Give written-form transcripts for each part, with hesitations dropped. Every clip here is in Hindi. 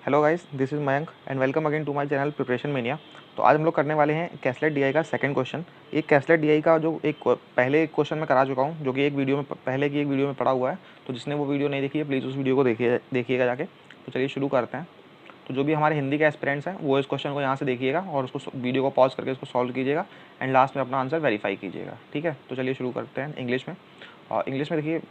Hello guys, this is Mayank and welcome again to my channel preparation mania. तो आज हम लोग करने वाले हैं कैसलेट डीआई का सेकंड क्वेश्चन। एक कैसलेट डीआई का जो पहले एक क्वेश्चन मैं करा चुका हूं, जो कि एक वीडियो में पहले की एक वीडियो में पड़ा हुआ है। तो जिसने वो वीडियो नहीं देखी है प्लीज़ उस वीडियो को देखिएगा जाके। तो चलिए शुरू करते हैं। तो जो भी हमारे हिंदी के एस्पिरेंट्स हैं वो इस क्वेश्चन को यहाँ से देखिएगा और उसको वीडियो को पॉज करके इसको सॉल्व कीजिएगा एंड लास्ट में अपना आंसर वेरीफाई कीजिएगा, ठीक है। तो चलिए शुरू करते हैं इंग्लिश में। और इंग्लिश में देखिए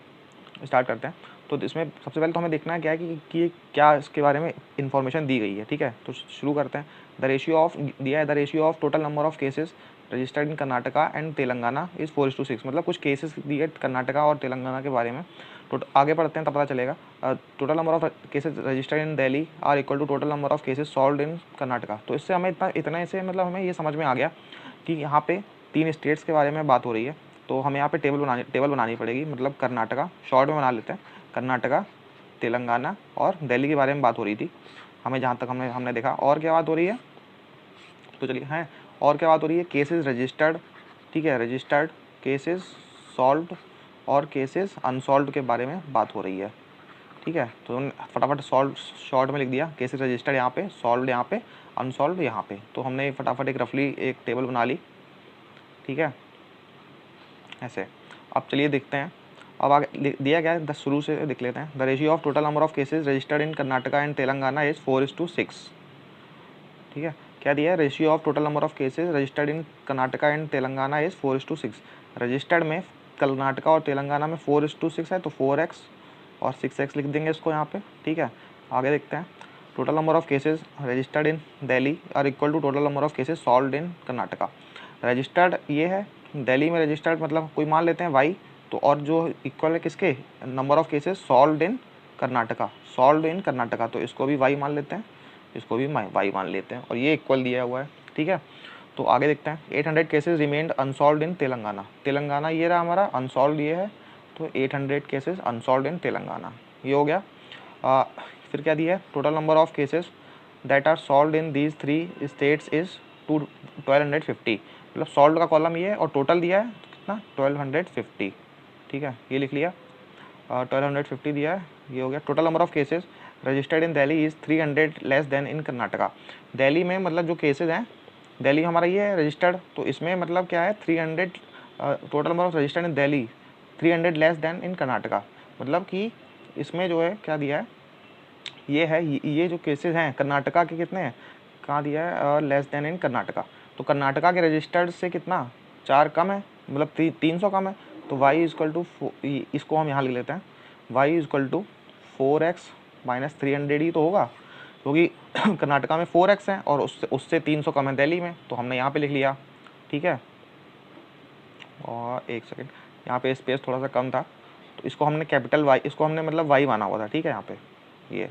स्टार्ट करते हैं। तो इसमें सबसे पहले तो हमें देखना है क्या है कि क्या इसके बारे में इन्फॉर्मेशन दी गई है, ठीक है। तो शुरू करते हैं। द रेशियो ऑफ दिया है, the ratio of total number of cases registered in Karnataka and Telangana is 4:6। मतलब कुछ केसेस दिए कर्नाटका और तेलंगाना के बारे में। तो आगे पढ़ते हैं तब पता चलेगा। Total number of cases registered in Delhi are equal to total number of cases solved in Karnataka. तो इससे हमें इतना से मतलब हमें ये समझ में आ गया कि यहाँ पे 3 स्टेट्स के बारे में बात हो रही है। तो हमें यहाँ पे टेबल बनानी पड़ेगी। मतलब कर्नाटका शॉर्ट में बना लेते हैं। कर्नाटका, तेलंगाना और दिल्ली के बारे में बात हो रही थी हमें, जहाँ तक हमने देखा। और क्या बात हो रही है, तो चलिए हैं और क्या बात हो रही है, केसेस रजिस्टर्ड, ठीक है, रजिस्टर्ड, केसेस सॉल्व्ड और केसेस अनसॉल्व्ड के बारे में बात हो रही है, ठीक है। तो फटाफट सॉल्व शॉर्ट में लिख दिया, केसेस रजिस्टर्ड यहाँ पे, सॉल्व्ड यहाँ पे, अनसॉल्व्ड यहाँ पे। तो हमने फटाफट एक रफली एक टेबल बना ली, ठीक है, ऐसे। अब चलिए देखते हैं। अब आगे दिया गया है, शुरू से देख लेते हैं। The ratio of total number of cases registered in Karnataka and Telangana is 4:6, ठीक है। क्या दिया है, ratio of total number of cases registered in Karnataka and Telangana is 4:6। Registered में कर्नाटका और तेलंगाना में 4:6 है, तो 4x और 6x लिख देंगे इसको यहाँ पे, ठीक है। आगे देखते हैं। Total number of cases registered in Delhi are equal to total number of cases solved in Karnataka. Registered ये है, दिल्ली में रजिस्टर्ड मतलब कोई मान लेते हैं y, तो और जो इक्वल है किसके, number of cases solved in Karnataka, solved in Karnataka, तो इसको भी y मान लेते हैं, इसको भी y मान लेते हैं और ये इक्वल दिया हुआ है, ठीक है। तो आगे देखते हैं। 800 केसेस रिमेन्ड अनसॉल्व्ड इन तेलंगाना। तेलंगाना ये रहा हमारा, अनसॉल्व ये है, तो 800 केसेस अनसॉल्व्ड इन तेलंगाना, ये हो गया। फिर क्या दिया है, total number of cases that are solved in these 3 states is 1250। मतलब सॉल्व का कॉलम ये है और टोटल दिया है कितना, 1250, ठीक है, ये लिख लिया। 1250 दिया है, ये हो गया। Total number of cases registered in Delhi is 300 less than in Karnataka. Delhi में मतलब जो केसेस हैं, दिल्ली हमारा ये है रजिस्टर्ड, तो इसमें मतलब क्या है 300, total number of registered in Delhi 300 less than in Karnataka. मतलब कि इसमें जो है क्या दिया है, ये है, ये जो केसेस हैं कर्नाटका के कितने हैं, कहाँ दिया है, लेस देन इन कर्नाटका। तो कर्नाटका के रजिस्टर्ड से कितना 4 कम है, मतलब 300 कम है। तो y इक्वल टू, इसको हम यहाँ लिख लेते हैं, y equal to 4x minus 300 ही तो होगा, क्योंकि कर्नाटका में 4x है और उससे 300 कम है दिल्ली में, तो हमने यहाँ पे लिख लिया, ठीक है। और एक सेकेंड, यहाँ पे स्पेस थोड़ा सा कम था, तो इसको हमने कैपिटल y, इसको हमने मतलब y माना हुआ था, ठीक है। यहाँ पे ये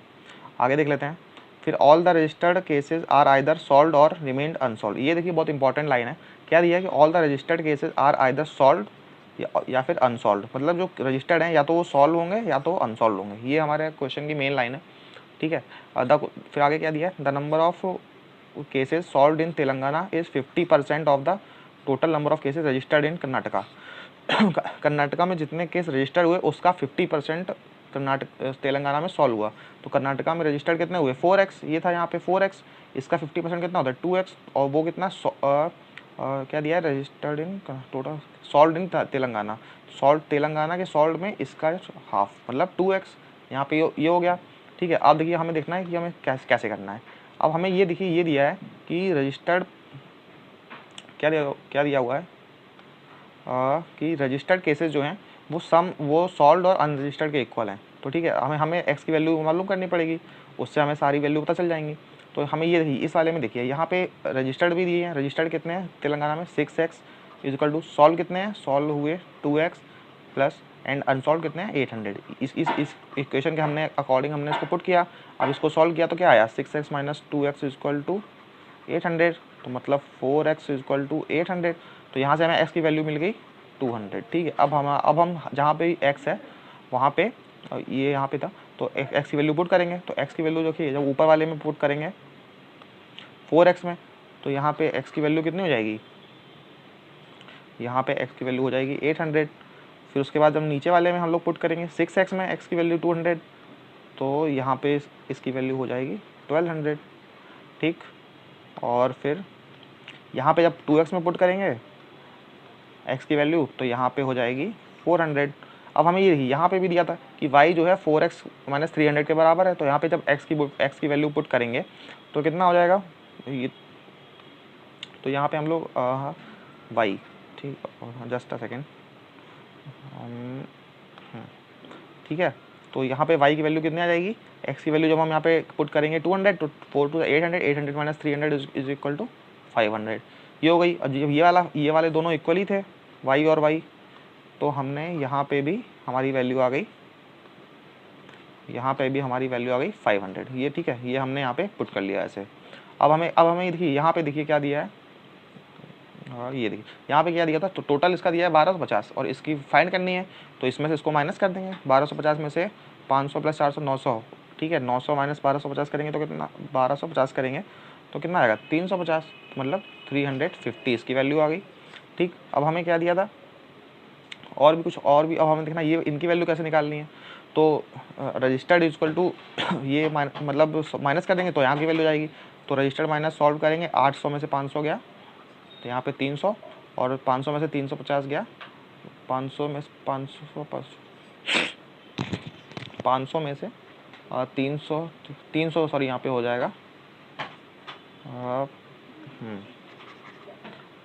आगे देख लेते हैं। फिर all the registered cases are either solved or remained unsolved. ये देखिए बहुत इंपॉर्टेंट लाइन है। क्या दिया है कि all the registered cases are either solved या फिर अनसॉल्व्ड। मतलब जो रजिस्टर्ड हैं या तो वो सॉल्व होंगे या तो अनसॉल्व होंगे। ये हमारे क्वेश्चन की मेन लाइन है, ठीक है। फिर आगे क्या दिया है, the number of cases solved in Telangana is 50% of the total number of cases registered इन कर्नाटका। कर्नाटका में जितने केस रजिस्टर्ड हुए उसका 50% तेलंगाना में सॉल्व हुआ। तो कर्नाटका में रजिस्टर्ड कितने हुए, 4x, ये था यहाँ पे 4x, इसका 50% कितना होता है 2x, और वो कितना क्या दिया है, registered in total solve in Telangana, solve Telangana के सॉल्व में इसका हाफ मतलब 2x, यहाँ पे ये हो गया, ठीक है। अब देखिए हमें देखना है कि हमें कैसे करना है। अब हमें ये देखिए ये दिया है कि रजिस्टर्ड क्या दिया हुआ है, कि रजिस्टर्ड केसेस जो हैं वो सॉल्व और अनरजिस्टर्ड के इक्वल हैं। तो ठीक है, हमें एक्स की वैल्यू मालूम करनी पड़ेगी, उससे हमें सारी वैल्यू पता चल जाएंगी। तो हमें ये देखिए इस वाले में देखिए यहाँ पे रजिस्टर्ड भी दिए हैं। रजिस्टर्ड कितने हैं तेलंगाना में 6x इक्वल टू सॉल्व कितने हैं, सॉल्व हुए 2x प्लस एंड अनसॉल्व कितने हैं 800। इस इक्वेशन के हमने अकॉर्डिंग हमने इसको पुट किया। अब इसको सॉल्व किया तो क्या आया 6x minus 2x equal to 800, तो मतलब 4x इक्वल टू 800। तो यहाँ से हमें x की वैल्यू मिल गई 200, ठीक है। अब हम जहाँ पे x है वहाँ पे ये यहाँ पे था, तो x की वैल्यू पुट करेंगे। तो x की वैल्यू देखिए जब ऊपर वाले में पुट करेंगे 4x में, तो यहाँ पे x की वैल्यू कितनी हो जाएगी, यहाँ पे x की वैल्यू हो जाएगी 800। फिर उसके बाद जब नीचे वाले में हम लोग पुट करेंगे 6x में x की वैल्यू 200, तो यहाँ पे इसकी वैल्यू हो जाएगी 1200, ठीक। और फिर यहाँ पे जब 2x में पुट करेंगे x की वैल्यू, तो यहाँ पे हो जाएगी 400। अब हमें ये यहाँ पे भी दिया था कि y जो है 4x माइनस 300 के बराबर है, तो यहाँ पे जब x की वैल्यू पुट करेंगे तो कितना हो जाएगा ये, तो यहाँ पे हम लोग y, ठीक, जस्ट अ सेकेंड, ठीक है। तो यहाँ पे y की वैल्यू कितनी आ जाएगी, x की वैल्यू जब हम यहाँ पे पुट करेंगे 200, तो 4 to 800, 800 minus 300 is equal to 500, ये हो गई। और जब ये वाले दोनों इक्वल ही थे y और y, तो हमने यहाँ पे भी हमारी वैल्यू आ गई, यहाँ पे भी हमारी वैल्यू आ गई 500, ये ठीक है, ये हमने यहाँ पे पुट कर लिया ऐसे। अब हमें देखिए यहाँ पे देखिए क्या दिया है, ये देखिए यहाँ पे क्या दिया था, तो टोटल इसका दिया है 1250 और इसकी फाइंड करनी है, तो इसमें से इसको माइनस कर देंगे। 1250 में से 500 प्लस 400 900, ठीक है। 900 माइनस 1250 करेंगे तो कितना, 1250 करेंगे तो कितना आएगा 350, मतलब 350 इसकी वैल्यू आ गई, ठीक। अब हमें क्या दिया था, और भी कुछ, और भी अब हमें देखना ये इनकी वैल्यू कैसे निकालनी है। तो रजिस्टर्ड इक्वल टू ये मतलब माइनस कर देंगे तो यहाँ की वैल्यू जाएगी। तो रजिस्टर्ड माइनस सॉल्व करेंगे, 800 में से 500 गया तो यहाँ पे 300, और 500 में से 350 गया, 500 में से 500 में से 300 सॉरी यहाँ पे हो जाएगा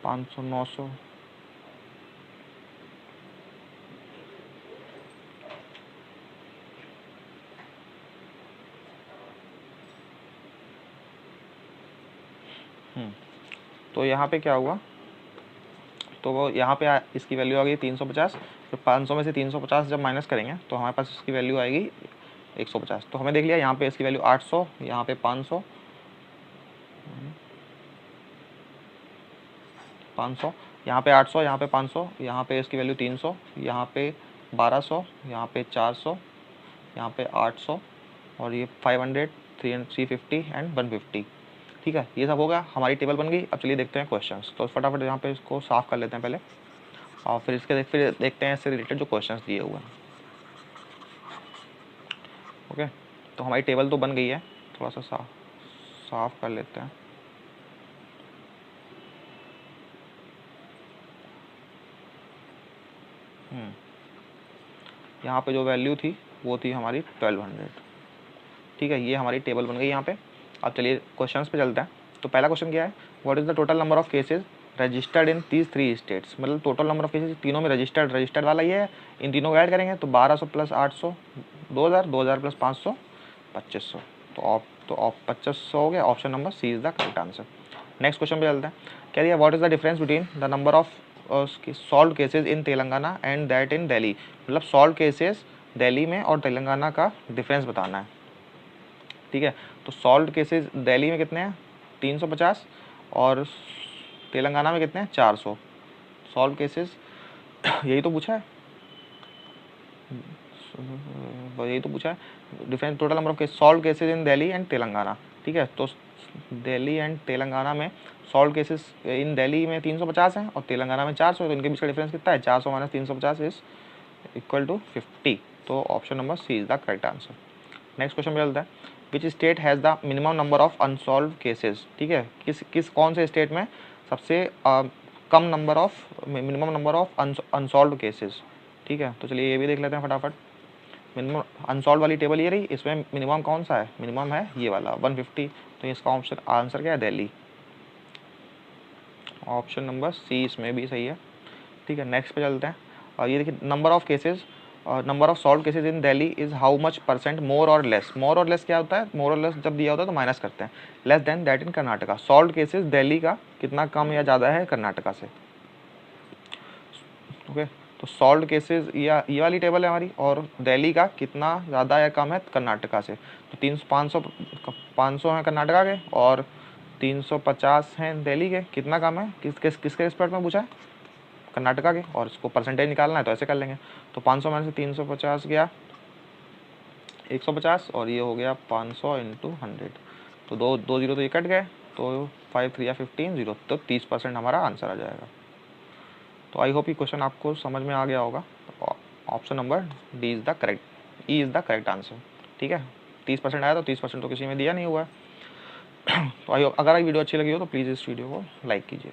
500 900, तो यहाँ पे क्या हुआ, तो वो यहाँ पे इसकी वैल्यू आ गई 350, फिर 500 में से 350 जब माइनस करेंगे तो हमारे पास इसकी वैल्यू आएगी 150। तो हमें देख लिया यहाँ पे इसकी वैल्यू 800, यहाँ पे 500, यहाँ पे 800, यहाँ पे 500, यहाँ पे इसकी वैल्यू 300, यहाँ पे 1200, यहाँ पे 400, यहाँ पे 800, और ये 500, 350 एंड 150, ठीक है। ये सब होगा, हमारी टेबल बन गई। अब चलिए देखते हैं क्वेश्चंस। तो फटाफट यहाँ पे इसको साफ कर लेते हैं पहले, और फिर देखते हैं इससे रिलेटेड जो क्वेश्चंस दिए हुए हैं। ओके, तो हमारी टेबल तो बन गई है, थोड़ा सा साफ कर लेते हैं। यहाँ पे जो वैल्यू थी वो थी हमारी 1200, ठीक है। ये हमारी टेबल बन गई यहाँ पे। अब चलिए क्वेश्चंस पे चलते हैं। तो पहला क्वेश्चन क्या है, what is the total number of cases registered in these 3 states, मतलब टोटल नंबर ऑफ केसेस तीनों में रजिस्टर्ड वाला ये है। इन तीनों को ऐड करेंगे तो 1200 प्लस 800 2000, 2000 प्लस 500 2500, तो 2500 हो गया। Option number C is the correct answer. Next question पे चलते हैं। क्या दिया, what is the difference between the number of solve cases in Telangana and that in Delhi, मतलब सॉल्व केसेस दिल्ली में और तेलंगाना का डिफरेंस बताना है, ठीक है। तो सॉल्व केसेस दिल्ली में कितने हैं 350, और तेलंगाना में कितने हैं 400 सॉल्व केसेस। यही तो पूछा है, difference total number of case solve cases in Delhi and Telangana, ठीक है। तो दिल्ली एंड तेलंगाना में सॉल्व केसेस इन दिल्ली में 350 हैं और तेलंगाना में 400 है, तो इनके बीच का डिफरेंस कितना है 400 माइनस 350 इज इक्वल टू 50। तो option number C is the correct answer. Next question में चलता है, which state has the minimum number of unsolved cases, ठीक है। कौन से स्टेट में सबसे कम number of minimum number of unsolved cases, ठीक है। तो चलिए ये भी देख लेते हैं फटाफट। मिनिमम अनसॉल्व वाली टेबल ये रही, इसमें मिनिमम कौन सा है, मिनिमम है ये वाला 150, तो इसका ऑप्शन आंसर क्या है दिल्ली। ऑप्शन नंबर सी इसमें भी सही है, ठीक है। नेक्स्ट पे चलते हैं। और ये देखिए number of cases, number of solve cases in Delhi is how much percent more और लेस। मोर और लेस क्या होता है, मोर और लेस जब दिया होता है तो माइनस करते हैं। Less than that in Karnataka, solve cases Delhi का कितना कम या ज़्यादा है कर्नाटका से, ओके। तो सॉल्व केसेस ये वाली टेबल है हमारी, और दिल्ली का कितना ज़्यादा या कम है कर्नाटका से। तो 500 हैं कर्नाटका के और 350 हैं दिल्ली के, कितना कम है किसके रिस्पेक्ट में पूछा है, कर्नाटका के, और इसको परसेंटेज निकालना है तो ऐसे कर लेंगे। तो 500 में से 350 गया 150, और ये हो गया 500 इंटू 100, तो दो जीरो तो ये कट गए, तो 5 3 या 15 जीरो, तो 30% हमारा आंसर आ जाएगा। तो आई होप ये क्वेश्चन आपको समझ में आ गया होगा। Option number D is the correct, E is the correct answer, ठीक है। 30% आया तो 30% तो किसी में दिया नहीं हुआ है। तो आई होप अगर वीडियो अच्छी लगी हो तो प्लीज़ इस वीडियो को लाइक कीजिए।